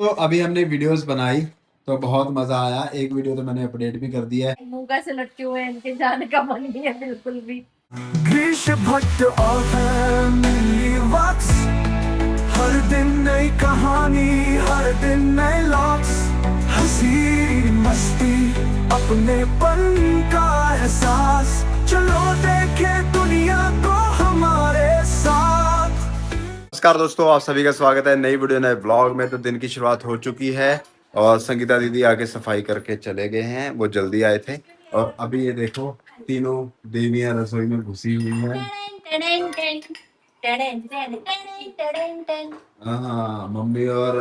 तो अभी हमने वीडियोस बनाई तो बहुत मजा आया। एक वीडियो तो मैंने अपडेट भी कर दिया है। मुंगा से लटके हुए हैं, इनके जाने का मन नहीं है बिल्कुल भी। ग्रीश भट्ट और फैमिली वॉक्स, हर दिन नई कहानी, हर दिन नए लॉक्स, हंसी मस्ती अपनेपन का एहसास, चलो देखे दुनिया को हमारे साथ। नमस्कार दोस्तों, आप सभी का स्वागत है नई वीडियो नए ब्लॉग में। तो दिन की शुरुआत हो चुकी है और संगीता दीदी आके सफाई करके चले गए हैं। वो जल्दी आए थे और अभी ये देखो तीनों देवियां रसोई में घुसी हुई हैं। हाँ, मम्मी और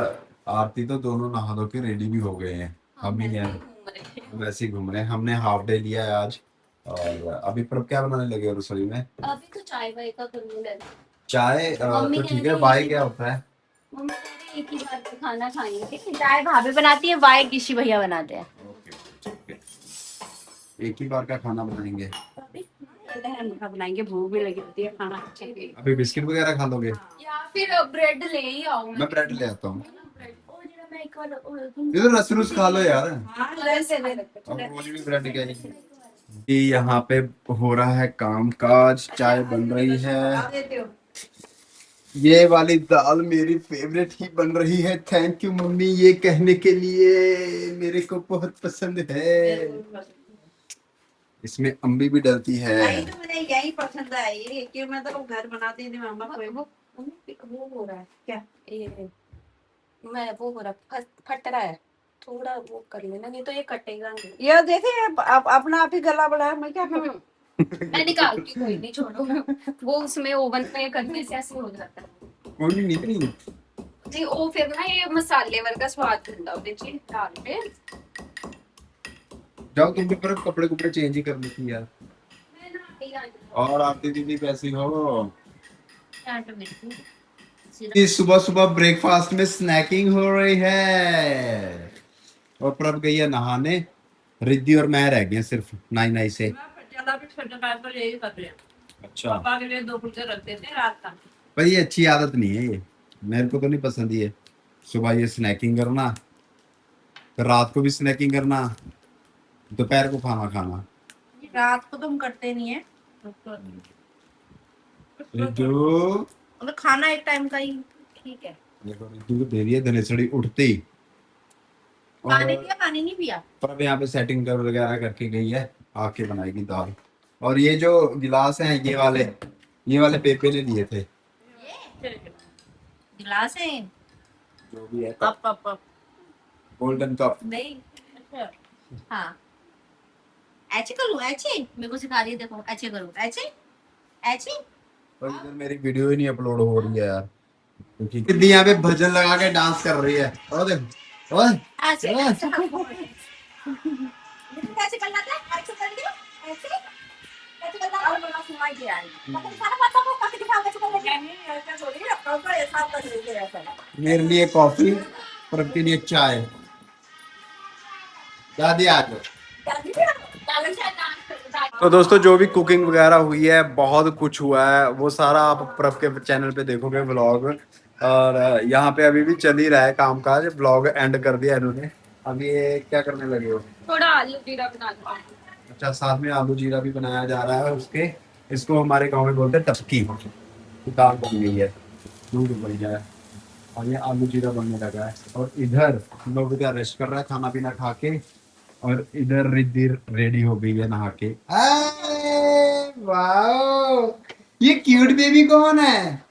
आरती तो दोनों नहा धो के रेडी भी हो गए हैं। हम ही हैं वैसे ही घूम रहे हैं। हमने हाफ डे लिया है आज। और अभी पर क्या बनाने लगे हो रसोई में? अभी तो चाय वाय का करने लगे। चाय तो ठीक है। बाय क्या होता है? मम्मी कह रही एक ही बार में खाना खाएंगे। चाय भाभी बनाती है, वाय किसी भैया बनाते हैं। ओके, ठीक है। एक ही बार का खाना बनाएंगे। बनाएंगे, भूख भी लगी होती है, खाना चाहिए। अभी बिस्किट वगैरह खा लोगे? या फिर ब्रेड ले ही आऊं मैं ब्रेड ले आता हूँ। मैं एक बार ये तो रस रूस खा लो यार। और और रोज भी ब्रेड क्या है? ये यहाँ पे हो रहा है काम काज, चाय बन रही है। ये वाली दाल मेरी फेवरेट ही बन रही है। थैंक यू मम्मी ये कहने के लिए, मेरे को बहुत पसंद है। इसमें अम्बी भी डलती है। तो मुझे यही पसंद आई कि मैं तो घर बनाती थी मम्मा कोई वो हो रहा है क्या ये, मैं वो हो रहा फट रहा है थोड़ा, वो कर लेना नहीं तो ये कटेगा नहीं। ये देखे अपना आप ही गला बढ़ाया मैं क्या करूं? मैं निकालती कोई नहीं, छोड़ो। वो उसमें ओवन में करने से ऐसे हो जाता है। कोई नहीं निकली। जी वो फिर ना ये मसाले वर्गा स्वाद दिंदा ਉਹਦੇ ਚ डाल पे। जाओ तुम भी पर कपड़े कुपड़े चेंज ही करनी थी यार। मैं ना आटे आई और आरती दीदी कैसी हो? आटे में इस सुबह सुबह ब्रेकफास्ट में स्नैकिंग हो रही है। और प्रभ गई है नहाने। रिद्धि और मैं रह गए सिर्फ नाई नाई से। ज्यादा भी छोटे पैर तो यही कर रहे हैं। अच्छा, पापा के लिए 2 फुलके रखते थे रात का। पर ये अच्छी आदत नहीं है। ये मेरे को तो नहीं पसंद। ये सुबह ये स्नैकिंग करना, फिर रात को भी स्नैकिंग करना, दोपहर को खाना खाना। रात को तुम करते नहीं है रिद्धू, मतलब खाना एक टाइम का ही ठीक है। देखो रिद्धू को दे रही है धनेसड़ी उठते ही। पानी और पिया पानी नहीं पिया। प्रभ यहाँ पे सेटिंग कर वगैरह करके गई है, आके बनाएगी दाल। और ये जो गिलास हैं ये वाले पेपे ने दिए थे। गिलास है जो भी है कप गोल्डन कप। नहीं। अच्छा हाँ ऐसे करूँ, ऐसे मेरे को सिखा रही है, देखो ऐसे करूँ, ऐसे ऐसे। पर इधर मेरी वीडियो ही नहीं अपलोड हो रही है यार, क्योंकि दीदी यहाँ पे भजन लगा के डांस कर रही है। और देख ओए ऐसे ओए। ऐसे कैसे करना था, ऐसे कर दियो, ऐसे ऐसे करना और बड़ा सुनाई दिया है। मतलब सारा बातों को कैसे दिखा, कैसे करना क्या नहीं ऐसा थोड़ी है, प्रॉपर ऐसा कर देते हैं ऐसा। मेरे लिए कॉफी, प्रभ के लिए चाय। दादी आ जाओ। तो दोस्तों जो भी कुकिंग वगैरह हुई है, बहुत कुछ हुआ है, वो सारा आप प्रभ के चैनल पे देखोगे व्लॉग। और यहाँ पे अभी भी चल ही रहा है काम काज। व्लॉग एंड कर दिया इन्होंने। अभी ये क्या करने लगे हो? थोड़ा आलू जीरा बना लो। अच्छा, साथ में आलू जीरा भी बनाया जा रहा है उसके। इसको हमारे गांव में बोलते हैं टपकी। दाल बन गई है, दूध बन गया है और ये आलू जीरा बनने लगा है। और इधर लोग क्या रेस्ट कर रहा है खाना पीना खा के। और इधर रिद्धि रेडी हो गई है नहा के। वाओ, ये क्यूट बेबी कौन है?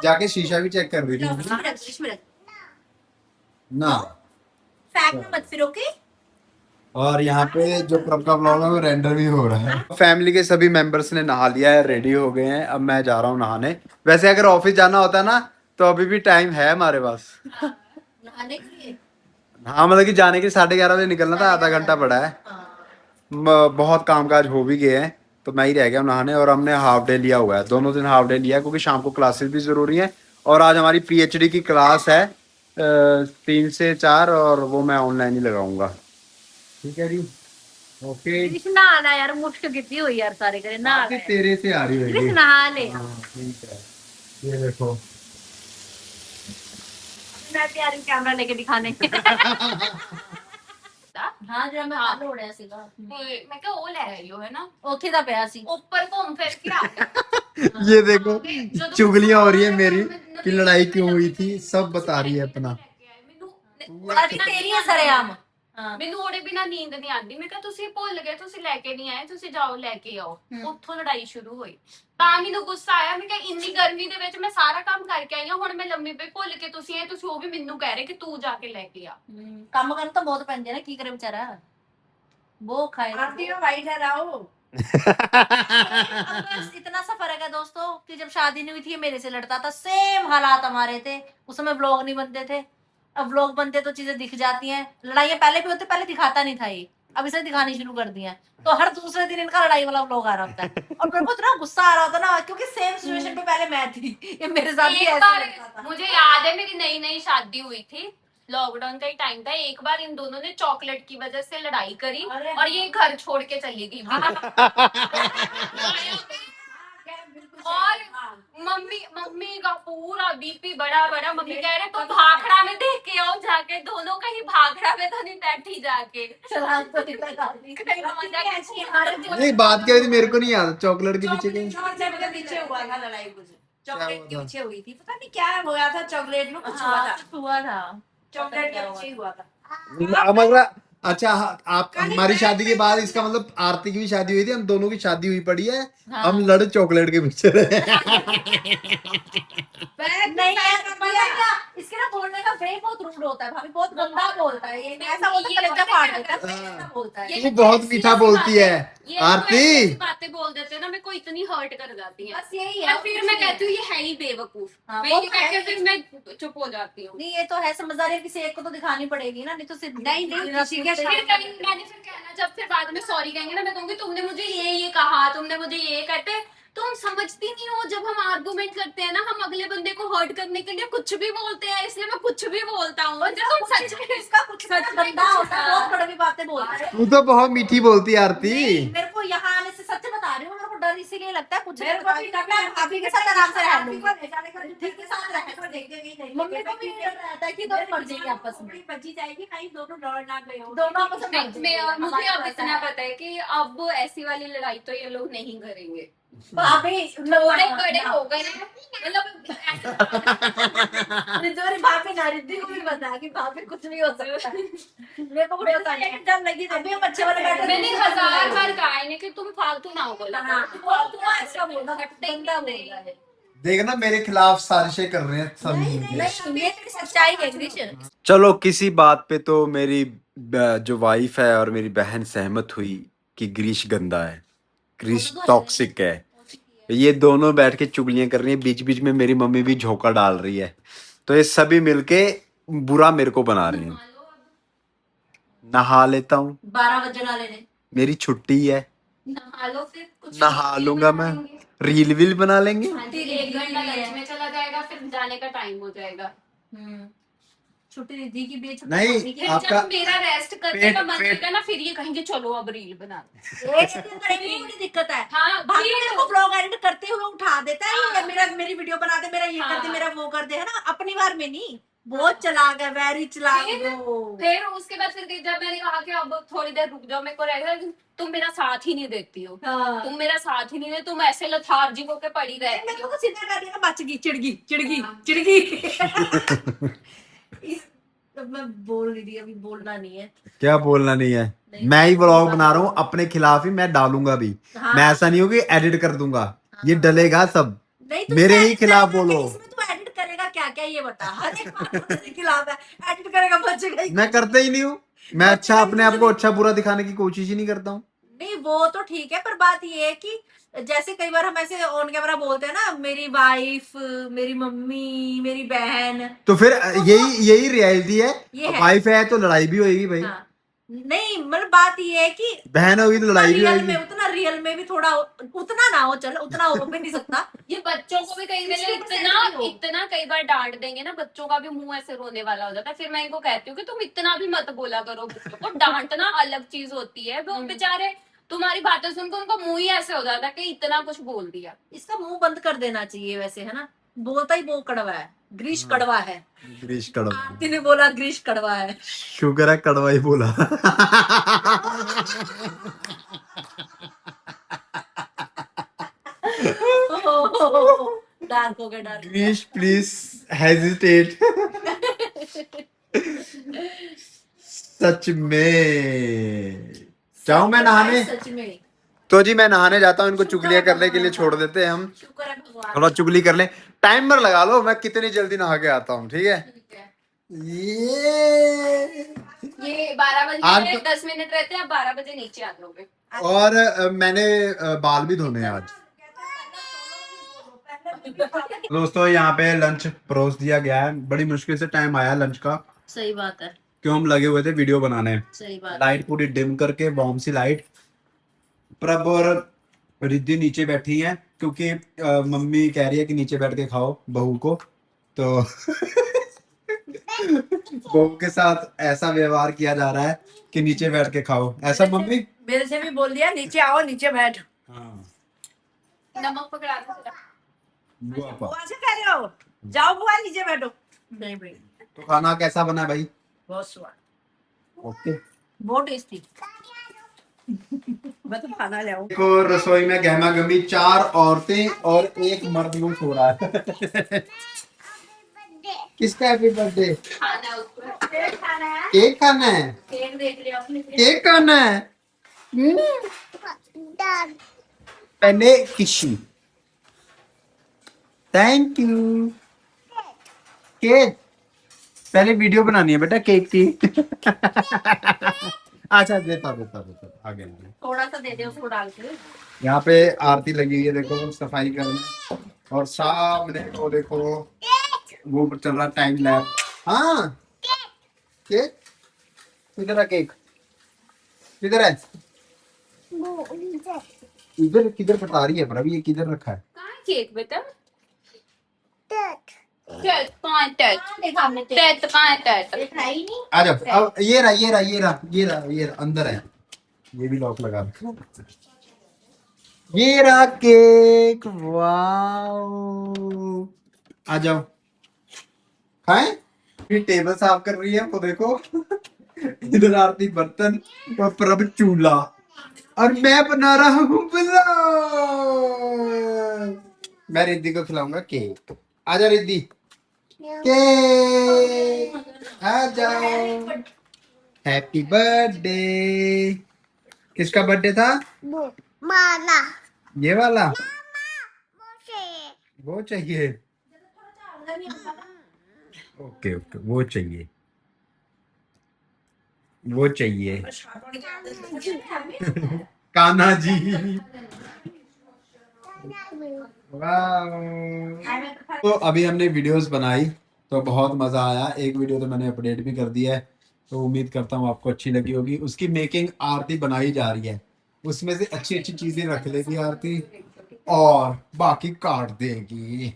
जाके शीशा भी चेक कर रही थी ना। फेंकना मत फिर, ओके। और यहाँ पे जो प्रभ का ब्लॉग है वो रेंडर भी हो रहा है। फैमिली के सभी मेंबर्स ने नहा लिया है, रेडी हो गए हैं। अब मैं जा रहा हूँ नहाने। वैसे अगर ऑफिस जाना होता ना तो अभी भी टाइम है हमारे पास। नहाने के लिए हाँ, मतलब कि जाने के 11:30 बजे निकलना था, आधा घंटा पड़ा है। बहुत कामकाज हो भी गए हैं तो मैं ही रह गया नहाने। और हमने हाफ डे लिया हुआ है, दोनों दिन हाफ डे लिया है क्योंकि शाम को क्लासेस भी जरूरी है। और आज हमारी पीएचडी की क्लास है 3 से 4 और वो मैं ऑनलाइन ही लगाऊंगा। ठीक है जी, ओके। कृष्णा आना यार, मुश्किल कितनी हुई यार, सारे करे ना आगे तेरे से आ रही होगी। कृष्णा नहा ले। हाँ, ठीक है। ये देखो मैं भी आ रही हूँ कैमरा लेके दिखाने। ਹਾਂ ਜਿਹੜਾ ਮੈਂ ਕੱਲ ਉੜਿਆ ਸੀਗਾ मैं क्या वो ले रही हो है ना, ਉੱਥੇ ਦਾ ਪਿਆ ਸੀ ऊपर घूम फिर के आ गया। ये देखो चुगलियां हो रही है मेरी कि लड़ाई क्यों हुई थी, सब बता रही है अपना। ਅੱਜ ਤੇਰੀ ਸਰੇਆਮ ਮੈਨੂੰ ਉਹਦੇ ਬਿਨਾ ਨੀਂਦ ਨਹੀਂ ਆਉਂਦੀ। ਮੈਂ ਕਿਹਾ ਤੁਸੀਂ ਭੁੱਲ ਗਏ, ਤੁਸੀਂ ਲੈ ਕੇ ਨਹੀਂ ਆਏ, ਤੁਸੀਂ ਜਾਓ ਲੈ ਕੇ ਆਓ। ਉੱਥੋਂ ਲੜਾਈ ਸ਼ੁਰੂ ਹੋਈ, ਤਾਂ ਮੈਨੂੰ ਗੁੱਸਾ ਆਇਆ। ਮੈਂ ਕਿਹਾ ਇੰਨੀ ਗਰਮੀ ਦੇ ਵਿੱਚ ਮੈਂ ਸਾਰਾ ਕੰਮ ਕਰਕੇ ਆਈ ਹਾਂ, ਹੁਣ ਮੈਂ ਲੰਮੀ ਪਈ, ਭੁੱਲ ਕੇ ਤੁਸੀਂ ਆਏ, ਤੁਸੀਂ ਉਹ ਵੀ ਮੈਨੂੰ ਕਹਿ ਰਹੇ ਕਿ ਤੂੰ ਜਾ ਕੇ ਲੈ ਕੇ ਆ। ਕੰਮ ਕਰਨ ਤਾਂ ਬਹੁਤ ਪੈਂਦੇ ਨੇ, ਕੀ ਕਰੇ ਵਿਚਾਰਾ वो खाए आरती में वाइट है रहो। इतना सा फर्क है दोस्तों कि जब शादी नहीं हुई थी ये मेरे से लड़ता था, सेम हालात हमारे थे। उस समय व्लॉग नहीं बनते थे, अब व्लॉग बनते तो चीजें दिख जाती हैं। लड़ाइयाँ पहले भी होती, पहले दिखाता नहीं था ये, अब इसे दिखानी शुरू कर दिया। तो हर दूसरे दिन इनका लड़ाई वाला व्लॉग आ रहा होता है और मेरे को इतना गुस्सा आ रहा होता ना, क्योंकि सेम सिचुएशन पे पहले मैं थी, ये मेरे साथ भी एक ऐसे बार लड़ता था। मुझे याद है मेरी नई नई शादी हुई थी, लॉकडाउन का ही टाइम था। एक बार इन दोनों ने चॉकलेट की वजह से लड़ाई करी और ये घर छोड़ के चली गई। और मम्मी का पूरा बीपी बड़ा बड़ा। मम्मी कह रहे तुम भाखड़ा में देख के आओ जाके, दोनों कहीं भाखड़ा में तो नहीं बैठी जाके। चला तो नहीं लगा नहीं बात क्या हुई थी मेरे को नहीं याद, चॉकलेट के पीछे के चॉकलेट के पीछे हुआ था लड़ाई कुछ, चॉकलेट के हुआ था? पीछे हुई थी, पता नहीं क्या हुआ था। चॉकलेट में कुछ हुआ था, हुआ था चॉकलेट के पीछे हुआ था। मतलब अच्छा आप हमारी शादी के बाद इसका मतलब आरती की भी शादी हुई थी, हम दोनों की शादी हुई पड़ी है। हाँ। हम लड़ चॉकलेट के पीछे रहे। नहीं है, पता क्या, इसके ना बोलने का वे बहुत रूड होता है, भाभी बहुत गंदा बोलता है। ये ऐसा बोलता है कलेजा फाड़ देता है, ऐसा बोलता है। तू बहुत मीठा बोलती है ये लोग आरती। ऐसी बातें बोल देते हैं ना, मेरे को इतनी हर्ट कर जाती है। बस यही और है। फिर मैं कहती हूँ ये है ही बेवकूफ। हाँ, मैं वो ये तो है कहकर ही। फिर मैं चुप हो जाती हूँ। नहीं ये तो है, समझदारी किसी एक को तो दिखानी पड़ेगी ना, नहीं तो सिर्फ नहीं किसी के फिर मैंने फिर कहना, जब फिर बाद में सॉरी कहेंगे ना, मैं कहूंगी तुमने मुझे ये कहा, तुमने मुझे ये कहते। तुम समझती नहीं हो, जब हम आर्गुमेंट करते हैं ना, हम अगले बंदे को हर्ट करने के लिए कुछ भी बोलते हैं, इसलिए मैं कुछ भी बोलता हूँ। जब तुम सच में इसका कुछ सच गंदा होता है, बहुत कड़वी बातें बोलता है। तू तो बहुत मीठी बोलती है आरती। नहीं, मेरे को यहाँ आने से सच बता रही हूँ, मेरे को डर इसीलिए लगता है कुछ मेरे को भी डर मैं भाभी के साथ आराम से रह लूंगी, ठीक के साथ रहने मम्मी को भी डर रहता है कि दोनों मर जाएंगे आपस में, बची जाएगी, कहीं दोनों लड़ ना गए हो। दोनों आपस में मर जाएंगे। मुझे अब इतना पता है कि अब ऐसी वाली लड़ाई तो ये लोग नहीं करेंगे। भाभी थोड़े बड़े हो गए हैं, मतलब रिद्धि भाभी ना, रिद्धि को भी पता है कि भाभी कुछ नहीं हो सकता। मेरे को भी पता है, डर लगी अभी हम अच्छे वाले बैठे। मैंने 1000 बार कहा है कि तुम फालतू ना हो बोला हाँ, करो। फालतू ना ऐसा बोलना, गंदा बोल रहा है। देखना मेरे खिलाफ साजिशें कर रहे हैं सब नहीं मिलके। ये तेरी सच्चाई है कृष्ण। चलो किसी बात पे तो मेरी जो वाइफ है और मेरी बहन सहमत हुई कि ग्रीश गंदा है, ग्रीश टॉक्सिक है। ये दोनों बैठ के चुगलियां कर रही हैं, बीच बीच में मेरी मम्मी भी झोंका डाल रही है, तो ये सभी मिलके बुरा मेरे को बना रहे हैं। नहा लेता हूँ, 12 बजे ना लेने मेरी छुट्टी है, नहा लो, फिर कुछ नहा लूंगा मैं, रील वील बना लेंगे। फिर 1 घंटा लंच में चला जाएगा, फिर जाने का टाइम हो जाएगा। छुट्टी रिद्धि की भी नहीं, फिर आपका जब मेरा रेस्ट करने पेट- का मन पेट- करेगा ना, फिर ये कहेंगे चलो अब रील बना लो। एक दिन करेंगे में बड़ी दिक्कत है। हाँ, भाभी फिर- मेरे को ब्लॉग एडिट करते हुए उठा देता है, हाँ। ये मेरी वीडियो बना दे, मेरा ये कर दे, हाँ। मेरा वो कर दे, है ना। अपनी बार में नहीं, बहुत चलाक है, वेरी चलाक फिर- वो। फिर उसके बाद फिर जब मैंने कहा कि अब थोड़ी देर रुक जाओ, मेरे को रहेगा, तुम मेरा साथ ही नहीं देती हो, हाँ। तुम मेरा साथ ही नहीं दे, तुम ऐसे लथार्जी होके पड़ी रहती मेरे हो। को सीधा कर दिया, बच गई, चिड़ गई। अब मैं बोल नहीं रही, अभी बोलना नहीं है। क्या बोलना नहीं है, नहीं, मैं ही व्लॉग बना रहा हूँ अपने खिलाफ ही, मैं डालूंगा भी। हाँ। मैं ऐसा नहीं हूँ कि एडिट कर दूंगा, ये डलेगा सब नहीं, तू मेरे ही edit खिलाफ करेगा, बोलो। इसमें तू एडिट करेगा क्या क्या ये बता, हर एक बात तेरे खिलाफ है, एडिट करेगा बचेगा ही। मैं करता ही नहीं हूँ, मैं अच्छा अपने आप को अच्छा बुरा दिखाने की कोशिश ही नहीं करता हूँ। नहीं वो तो ठीक है, पर बात ये है कि जैसे कई बार हम ऐसे ऑन कैमरा बोलते हैं ना, मेरी वाइफ, मेरी मम्मी, मेरी बहन, तो फिर यही रियलिटी ये है, है। वाइफ है तो लड़ाई भी होगी भाई। हाँ। नहीं मतलब बात ये है कि बहन होगी तो लड़ाई भी रियल होगी। में उतना, रियल में भी थोड़ा उतना ना हो, चल उतना हो भी नहीं सकता। ये बच्चों को भी कई बार 60% इतना कई बार डांट देंगे ना, बच्चों का भी मुंह ऐसे रोने वाला हो जाता है। फिर मैं इनको कहती हूँ कि तुम इतना भी मत बोला करो बच्चों को, डांटना अलग चीज होती है। वो बेचारे तुम्हारी बातें सुनकर उनका मुंह ही ऐसे हो जाता है कि इतना कुछ बोल दिया। इसका मुंह बंद कर देना चाहिए वैसे, है ना। बोलता ही वो कड़वा है, ग्रीश कड़वा है। ग्रीश कड़वा, आरती ने बोला ग्रीश कड़वा है। शुगर है कड़वा ही बोला। डार्क हो गया, डार्क। ग्रीश प्लीज हेजिटेट। सच में जाऊं मैं नहाने? सच में। तो जी मैं नहाने जाता हूँ, इनको चुगलियां करने के लिए छोड़ देते हैं हम। शुक्र है भगवान। थोड़ा चुगली कर ले, टाइमर लगा लो, मैं कितनी जल्दी नहा के आता हूँ, ठीक है? ठीक है। ये 12 बजे आज में तो- 10 मिनट रहते हैं, आप 12 बजे नीचे आ जाओगे। और मैंने बाल भी धोने हैं आज। दोस्तों यहाँ पे लंच परोस दिया गया है, बड़ी मुश्किल से टाइम आया लंच का, सही बात है, क्यों हम लगे हुए थे वीडियो बनाने। सही बात है। लाइट पूरी डिम करके, वार्म सी लाइट। प्रभ और रिद्धि नीचे बैठी हैं क्योंकि मम्मी कह रही है कि नीचे बैठ के खाओ बहू को, तो बहू के साथ ऐसा व्यवहार किया जा रहा है कि नीचे बैठ के खाओ, ऐसा मम्मी। मेरे से भी बोल दिया नीचे आओ, नीचे बैठ। हाँ, नमक पकड़ा दो जरा। बुआ पा। बुआ से कह रहे हो जाओ बुआ नीचे बैठो। नहीं भाई, तो खाना कैसा बना है भाई? बहुत स्वाद, ओके। बहुत टेस्टी। मैं तो खाना ले आऊं। देखो रसोई में गहमा गहमी 4 औरतें और 1 मर्द यूं सो रहा है। किसका हैप्पी बर्थडे? खाना है उसको। केक खाना है, केक खाना है? केक देख लिया आपने? केक खाना है? पहले किशी, थैंक यू। केक पहले वीडियो बनानी है बेटा केक की। अच्छा देता आगे। थोड़ा सा दे दे उसको डाल के। यहाँ पे आरती लगी हुई है, देखो सफाई करना, और सामने को देखो वो चल रहा टाइम लैप। हाँ केक किधर है? केक किधर है? इधर किधर बता रही है पर अभी ये किधर रखा है? कहाँ है केक बेटा? टेट कहाँ है? टेट देखा हमने टेट कहाँ है? टेट देखा ही नहीं। आ जाओ, अब ये रहा अंदर है, ये भी लॉक लगा दो। ये रहा केक, वाओ। आ जाओ खाएं। ये टेबल साफ कर रही है वो देखो। इधर आरती बर्तन और प्रभ चूल्हा, और मैं बना रहा हूँ पुलाव। मैं रिद्धि को खिलाऊंगा केक। आजा रिद्धि, केक आ जाओ। Happy birthday. किसका बर्थडे था? माला ये वाला? वो चाहिए? ओके ओके, वो चाहिए, वो चाहिए। कान्हा जी, वाह। तो अभी हमने वीडियोस बनाई तो बहुत मजा आया। एक वीडियो तो मैंने अपडेट भी कर दिया है, तो उम्मीद करता हूँ आपको अच्छी लगी होगी। उसकी मेकिंग आरती बनाई जा रही है, उसमें से अच्छी अच्छी चीजें रख लेगी आरती और बाकी काट देगी।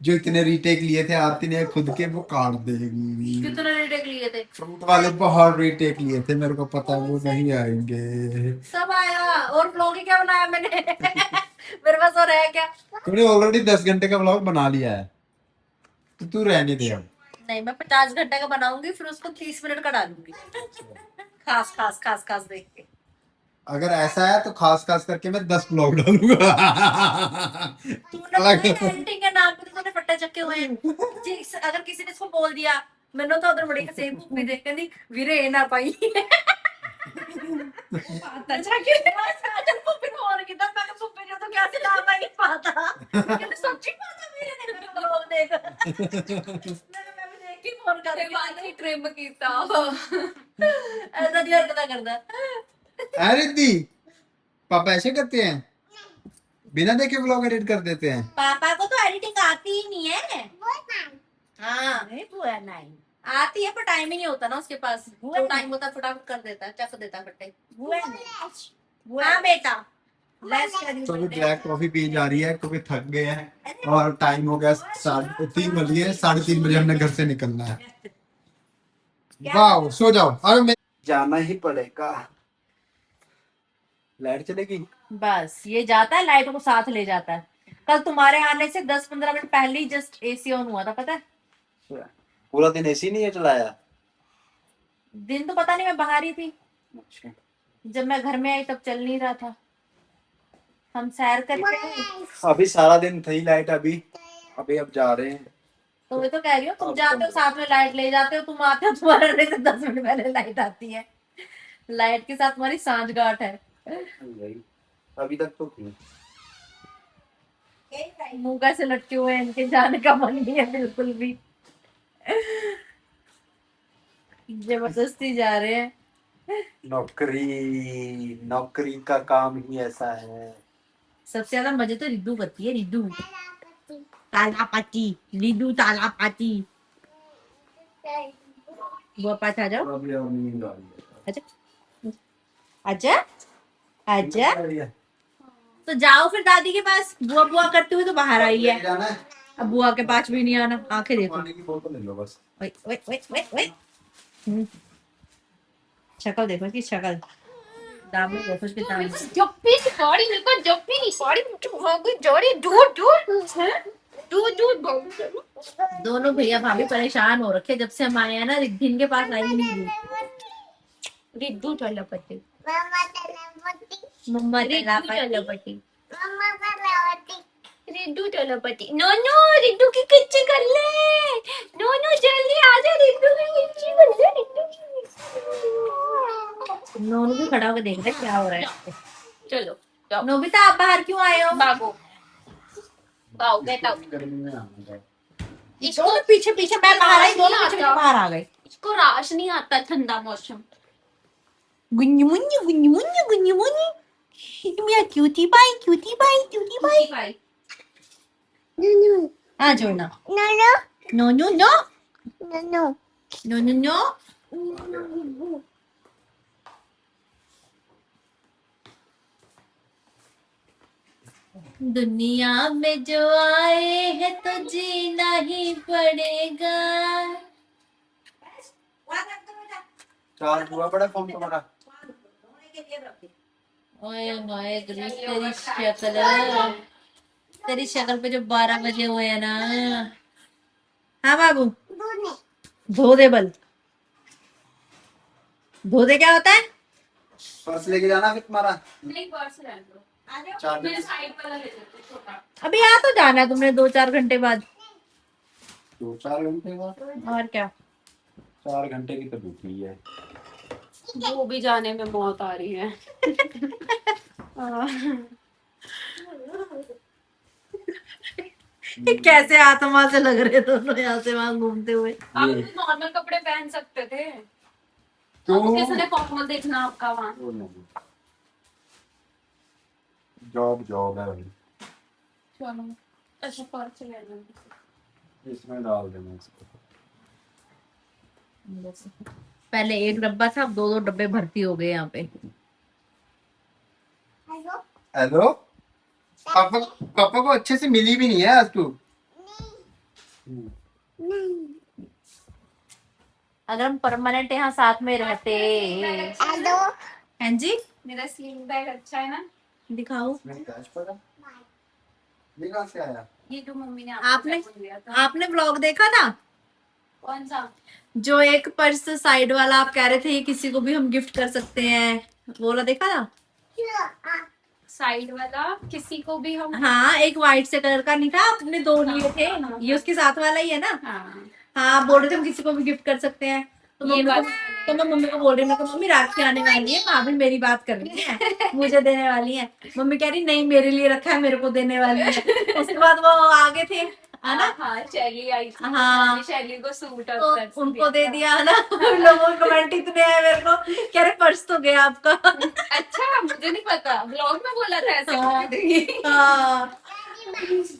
जो इतने रीटेक लिए थे आरती ने खुद के, वो काट देगी। कितने रीटेक लिए थे? फ्रूट वाले बहुत रीटेक लिए थे, मेरे को पता है वो नहीं आएंगे। सब आया। और व्लॉग ही क्या बनाया मैंने? मेरे पास और है क्या? तूने ऑलरेडी 10 घंटे का व्लॉग बना लिया है, तो तू रहने दे अब। नहीं, मैं 50 घंटे का बनाऊंगी, फिर उसको 30 मिनट का डालूंगी। खास खास खास खास देख के। अगर ऐसा है तो खास खास करके मैं 10 व्लॉग डालूंगा। तूने एडिटिंग के नाम पे तो तूने फट्टे चक्के हुए हैं। अगर किसी ने इसको बोल दिया, मैंने तो उधर बड़ी कसेम भी देख के नहीं वीरे ना पाई। पाता जाके चल पुप्पी को और कितना मैं पुप्पी ने तो क्या से नाम आई पाता। कहते सच्ची पाता वीरे ने मेरे लोग देख। मैं भी देख के फोन कर बाकी ट्रिम कीता। ऐसा नहीं हरकत करता। अरे दी, पापा ऐसे करते हैं, बिना देखे व्लॉग एडिट कर देते हैं। पापा को तो एडिटिंग आती ही नहीं है। हाँ नहीं वो है नहीं आती है, पर टाइम ही नहीं होता ना उसके पास। जो टाइम होता है फटाफट कर देता है, चक देता है फट्टे। हाँ बेटा, तो भी ब्लैक कॉफी पी जा रही है क्योंकि थक गए हैं और टाइम हो गया 3 बजे। 3:30 बजे हमने घर से निकलना है। वाह, सो जाओ। अरे मैं जाना ही पड़ेगा। लाइट चलेगी? बस ये जाता है, लाइट को साथ ले जाता है। कल तुम्हारे आने से 10-15 मिनट पहले ही जस्ट एसी ऑन हुआ था, पता है? पूरा दिन एसी नहीं है चलाया? दिन तो पता नहीं, मैं बाहर ही थी। अच्छा। जब मैं घर में आई तब चल नहीं रहा था। हम सैर करके अभी सारा दिन थी लाइट, अभी अभी अब जा रहे हैं। तो मैं तो कह रही हूँ, तुम जाते हो साथ में लाइट ले जाते हो, तुम आते हो तुम्हारे आने से 10 मिनट पहले लाइट आती है। लाइट के साथ तुम्हारी सांठगांठ है। अभी तक तो थी। मुंह कैसे लटके हुए हैं, इनके जाने का मन नहीं है बिल्कुल भी। जबरदस्ती जा रहे हैं। नौकरी, नौकरी का काम ही ऐसा है। सबसे ज्यादा मजे तो रिद्धू करती है, रिद्धू तालापाती, रिद्धू तालापाती। वो पास आ जाओ, अभी और नींद आ रही आजा आजा आजा। है। तो जाओ फिर दादी के पास, बुआ बुआ करते हुए तो बाहर आई है। जाना है? अब बुआ के पास भी नहीं आना, आंखें देखो। पानी की बोतल ले लो बस। ओए ओए ओए ओए ओए। शक्ल देखो इसकी शक्ल, दामन देखो इसके दामन। जब भी नहीं पड़ी मेरे को, जब भी नहीं पड़ी मुझे भाग गई जोड़ी दूर दूर दूर दूर भाग। दोनों भैया भाभी परेशान हो रखे जब से हम आए हैं ना, रिद्धिन के पास आई नहीं है। रिद्धू चलपति, Mama telepati. मम्मा रिद्धू चलपति, Mama telepati. रिद्धू चलपति। नो नो रिद्धू की किच्ची कर ले, नो नो जल्दी आ जा, रिद्धू की किच्ची कर ले, रिद्धू की किच्ची। नोनू भी खड़ा होकर देख रहे क्या हो रहा है। चलो जाओ, नोबिता आप बाहर क्यों आए हो? भागो भागो, गेट आउट। गर्मी में आना है। इसको पीछे पीछे मैं बाहर आई, दोनों पीछे पीछे बाहर आ गए। इसको राश नहीं आता ठंडा मौसम। गुन्नी मुन्नी गुन्नी मुन्नी गुन्नी मुन्नी, मेरा cutie pie cutie pie cutie pie. भाई No no आ जाओ ना। no no no no no no no. No no no. दुनिया में जो आए हैं तो जीना ही पड़ेगा। चार्ज हुआ बड़ा फोन तुम्हारा? ओए माय ग्रीस, तेरी शक्ल पे जो 12 बजे हुए हैं ना। हाँ बाबू, Bune. धो दे बल। धो दे क्या होता है? पर्स लेके जाना फिर तुम्हारा? नहीं पर्स रहने दो, चार्ज मेरे साइड वाला ले लेते छोटा। अभी आ तो जाना है तुमने 2-4 घंटे बाद। 2-4 घंटे बाद? और क्या? 4 घंटे की तो ड्यूटी है। वो भी जाने में मौत आ रही है। कैसे आत्मा से लग रहे दोनों यहाँ से वहां घूमते हुए। आप नॉर्मल कपड़े पहन सकते थे, क्यों? किसने फॉर्मल देखना आपका वहाँ? वो नहीं, जॉब जॉब है भाई। चलो अच्छा पर्स ले लो। इसमें डाल देना इसको। पहले एक डब्बा था, अब 2-2 डब्बे भर्ती हो गए यहाँ पे। Hello. हेलो, पापा पापा को अच्छे से मिली भी नहीं है आज तू। अगर हम परमानेंट यहाँ साथ में रहते। Hello. हाँ जी, मेरा स्लिंग बैग अच्छा है ना? दिखाओ। मेरी कैश पड़ा? ये कहाँ से आया? ये जो मम्मी ने आपने- आपको दिया था। आपने व्लॉग देखा था? कौन सा? जो एक पर्स साइड वाला आप कह रहे थे ये किसी को भी हम गिफ्ट कर सकते हैं, वो वाला देखा था? साइड वाला किसी को भी हम। हाँ, एक व्हाइट से कलर का नहीं था, आपने 2 लिए थे। ये उसके साथ वाला ही है ना? हाँ हाँ, बोल रहे थे हम किसी को भी गिफ्ट कर सकते हैं। तो ये मम्मी को, बात- तो मैं मम्मी को बोल रही हूँ, मैं कहा, मम्मी राखी आने वाली है, भाभी मेरी बात कर रही है, मुझे देने वाली है। मम्मी कह रही नहीं, मेरे लिए रखा है, मेरे को देने वाली है। उसके बाद वो आगे थे, है ना? हाँ शैली आई थी, हाँ। मैंने शैली को सूट और पर्स तो उनको दे था। दिया है ना। लोगों के कमेंट इतने हैं मेरे को, कह रहे पर्स तो गया आपका। अच्छा मुझे नहीं पता, ब्लॉग में बोला था ऐसे। हाँ। हाँ,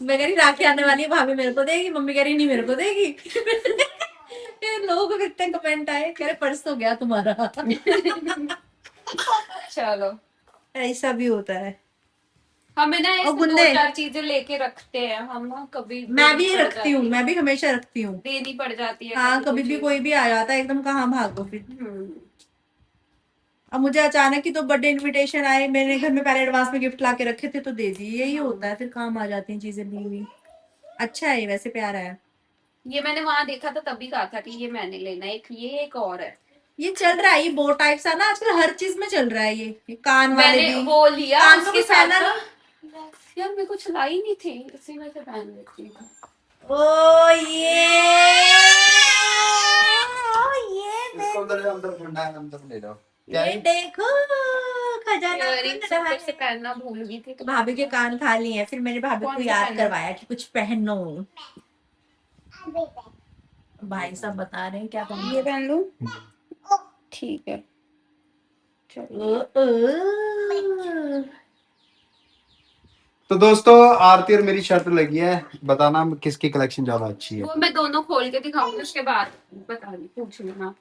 मैं कह रही राखी आने वाली है, भाभी मेरे को देगी, मम्मी कह रही नहीं मेरे को देगी। ये लोगों को कितने कमेंट आए, कह रहे पर्स तो गया तुम्हारा। चलो ऐसा भी होता है। हमें ना ऐसे गुंदे। 2-4 चीजें लेके रखते हैं हम ना, कभी मैं भी देनी पड़ रखती हूँ, जाती मैं भी हमेशा रखती हूँ। देनी पड़ जाती है। हाँ, कभी भी चीज़। कोई भी आ जाता है एकदम, कहाँ भागो फिर। अब मुझे अचानक ही तो बर्थडे इनविटेशन आए, मेरे घर में पहले एडवांस में गिफ्ट ला के रखे थे तो दे दिए। यही होता है, फिर काम आ जाती हैं चीजें ली हुई। अच्छा है, वैसे प्यारा है। ये मैंने वहां देखा था तभी कहा था कि ये मैंने लेना है। एक ये एक और है। ये चल रहा है, ये बो टाइप सा ना आजकल हर चीज में चल रहा है। ये कान वाले मैंने भी, वो लिया कान में उसके कुछ साथ पहना का। यार मेरे को चलाई नहीं थी, इसी में से पहन लेती हूँ। ओ ये इसको अंदर ठंडा है, अंदर ले जाओ। क्या ये है? देखो खजाना इयररिंग्स खुल रहा ऊपर से है। पहनना भूल गई थी तो भाभी के कान खाली हैं, फिर मैंने भाभी कौन को सा याद पहना? करवाया कि कुछ पहनो। भाई साहब बता रहे हैं क्या पहनो। ये पहन लूं? ठीक है चलो। तो दोस्तों आरती और मेरी शर्त लगी है, बताना किसकी कलेक्शन ज्यादा अच्छी है। वो मैं दोनों खोल के दिखाऊंगी उसके बाद बता दी पूछ लेना।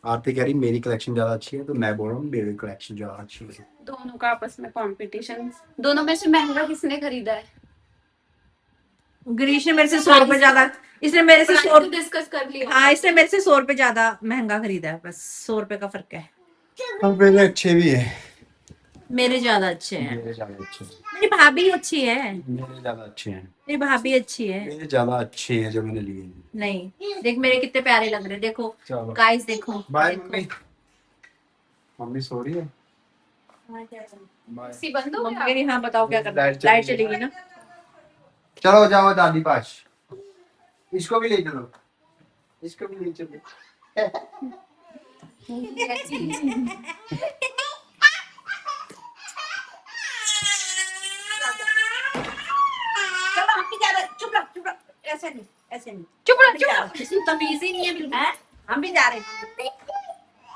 आरती कह रही मेरी कलेक्शन ज्यादा अच्छी है, तो मैं बोल रहा हूँ मेरी कलेक्शन ज्यादा अच्छी है। दोनों का आपस में कंपटीशन। दोनों में से महंगा किसने खरीदा है? गिरीश ने मेरे से 100 रुपए ज्यादा, इसने मेरे से 100 डिस्कस कर लिया। हाँ इसने मेरे से 100 रुपए ज्यादा महंगा खरीदा है, बस 100 रुपए का फर्क है। अब मेरे अच्छे भी है, मेरे ज्यादा अच्छे हैं। मेरे ज्यादा अच्छे हैं, मेरी भाभी अच्छी है, मेरे ज्यादा अच्छे हैं, मेरी भाभी अच्छी है। मेरे ज्यादा अच्छे हैं जो मैंने लिए हैं। नहीं देख मेरे कितने प्यारे लग रहे हैं, देखो चलो गाइस देखो। बाय देखो। मम्मी। मम्मी सो रही है। बाय। सी बंद हो मम्मी गया। कह रही हाँ बताओ क्या करना है, लाइट लाइट चली चली गई ना। चलो जाओ दादी पास, इसको भी ले चलो, इसको भी ले चलो। चलो हम भी जा रहे, चुप रहो चुप रहो, ऐसे नहीं ऐसे नहीं, चुप रहो, हम भी जा रहे, किसी तमीज ही नहीं है बिल्कुल। हम भी जा रहे,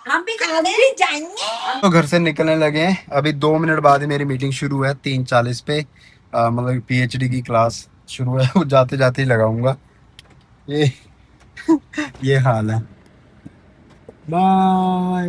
हम भी जाएंगे। तो घर से निकलने लगे हैं, अभी 2 मिनट बाद ही मेरी मीटिंग शुरू है 3:40 पे। मतलब पीएचडी की क्लास शुरू है, वो जाते जाते ही लगाऊंगा। ये ये हाल है। बाय।